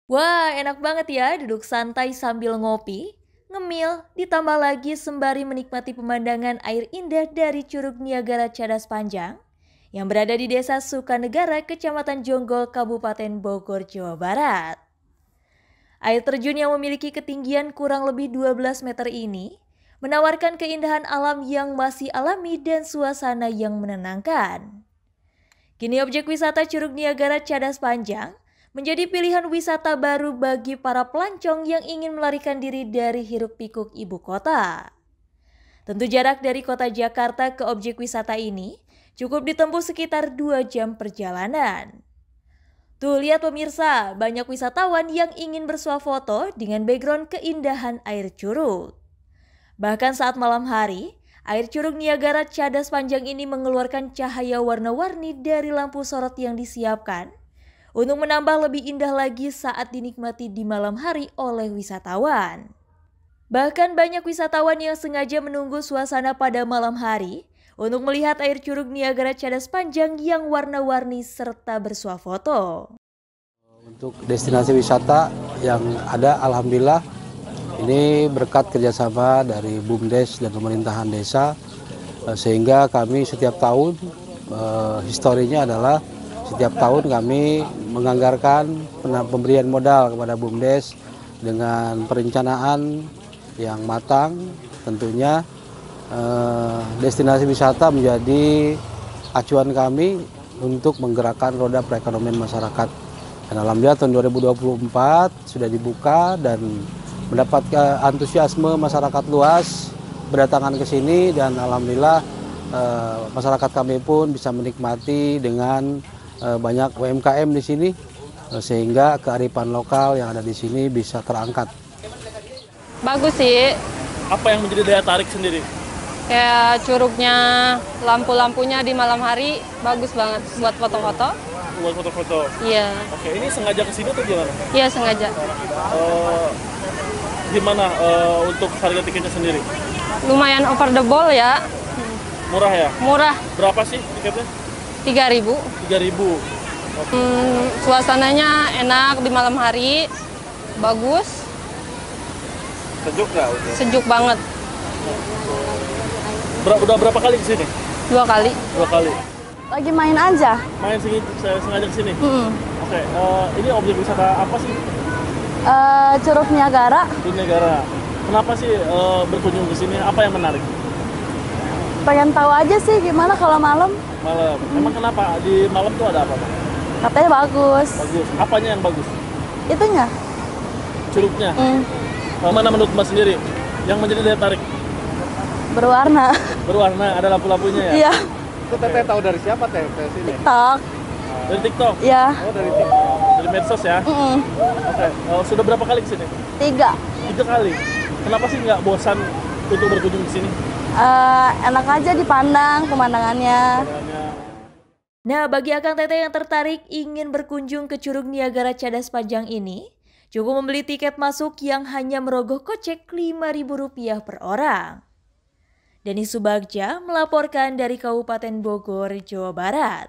Wah, enak banget ya duduk santai sambil ngopi, ngemil, ditambah lagi sembari menikmati pemandangan air indah dari Curug Niagara Cadas Panjang yang berada di Desa Sukanegara, Kecamatan Jonggol, Kabupaten Bogor, Jawa Barat. Air terjun yang memiliki ketinggian kurang lebih 12 meter ini menawarkan keindahan alam yang masih alami dan suasana yang menenangkan. Kini objek wisata Curug Niagara Cadas Panjang menjadi pilihan wisata baru bagi para pelancong yang ingin melarikan diri dari hiruk-pikuk ibu kota. Tentu jarak dari kota Jakarta ke objek wisata ini cukup ditempuh sekitar 2 jam perjalanan. Tuh lihat pemirsa, banyak wisatawan yang ingin bersuah foto dengan background keindahan air curug. Bahkan saat malam hari, air Curug Niagara Cadas Panjang ini mengeluarkan cahaya warna-warni dari lampu sorot yang disiapkan untuk menambah lebih indah lagi saat dinikmati di malam hari oleh wisatawan. Bahkan banyak wisatawan yang sengaja menunggu suasana pada malam hari untuk melihat air Curug Niagara Cadas Panjang yang warna-warni serta bersuah foto. Untuk destinasi wisata yang ada, alhamdulillah ini berkat kerjasama dari BUMDes dan pemerintahan desa, sehingga kami setiap tahun, historinya adalah setiap tahun kami menganggarkan pemberian modal kepada BUMDes dengan perencanaan yang matang. Tentunya destinasi wisata menjadi acuan kami untuk menggerakkan roda perekonomian masyarakat. Dan alhamdulillah tahun 2024 sudah dibuka dan mendapat antusiasme masyarakat luas berdatangan ke sini, dan alhamdulillah masyarakat kami pun bisa menikmati dengan banyak UMKM di sini, sehingga kearifan lokal yang ada di sini bisa terangkat. Bagus sih. Apa yang menjadi daya tarik sendiri? Kayak curugnya, lampu-lampunya di malam hari bagus banget buat foto-foto. Buat foto-foto? Iya. Oke, ini sengaja ke sini atau gimana? Iya, sengaja. Gimana untuk harga tiketnya sendiri? Lumayan affordable ya. Murah ya? Murah. Berapa sih tiketnya? 3.000. 3.000. Suasananya enak di malam hari, bagus. Sejuk nggak? Sejuk banget. Udah berapa kali ke sini? 2 kali. 2 kali. Lagi main aja. Main sini, saya sengaja ke sini. Oke, ini objek wisata apa sih? Curug Niagara. Curug Niagara. Kenapa sih berkunjung ke sini? Apa yang menarik? Pengen tahu aja sih gimana kalau malam. Malam. Emang kenapa di malam tuh ada apa? Katanya bagus. Bagus. Apanya yang bagus? Itunya. Curugnya. Mana menurut Mbak sendiri yang menjadi daya tarik? Berwarna. Berwarna, ada lampu-lampunya ya? Iya. Itu Teteh tahu dari siapa Teh ke sini? TikTok. Dari TikTok? Iya. Oh, dari TikTok. Dari medsos ya? Oke. Sudah berapa kali ke sini? 3. 3 kali. Kenapa sih nggak bosan untuk berkunjung ke sini? Enak aja dipandang pemandangannya. Nah, bagi Akang Teteh yang tertarik ingin berkunjung ke Curug Niagara Cadas Panjang ini, cukup membeli tiket masuk yang hanya merogoh kocek Rp5.000 per orang. Deni Subagja melaporkan dari Kabupaten Bogor, Jawa Barat.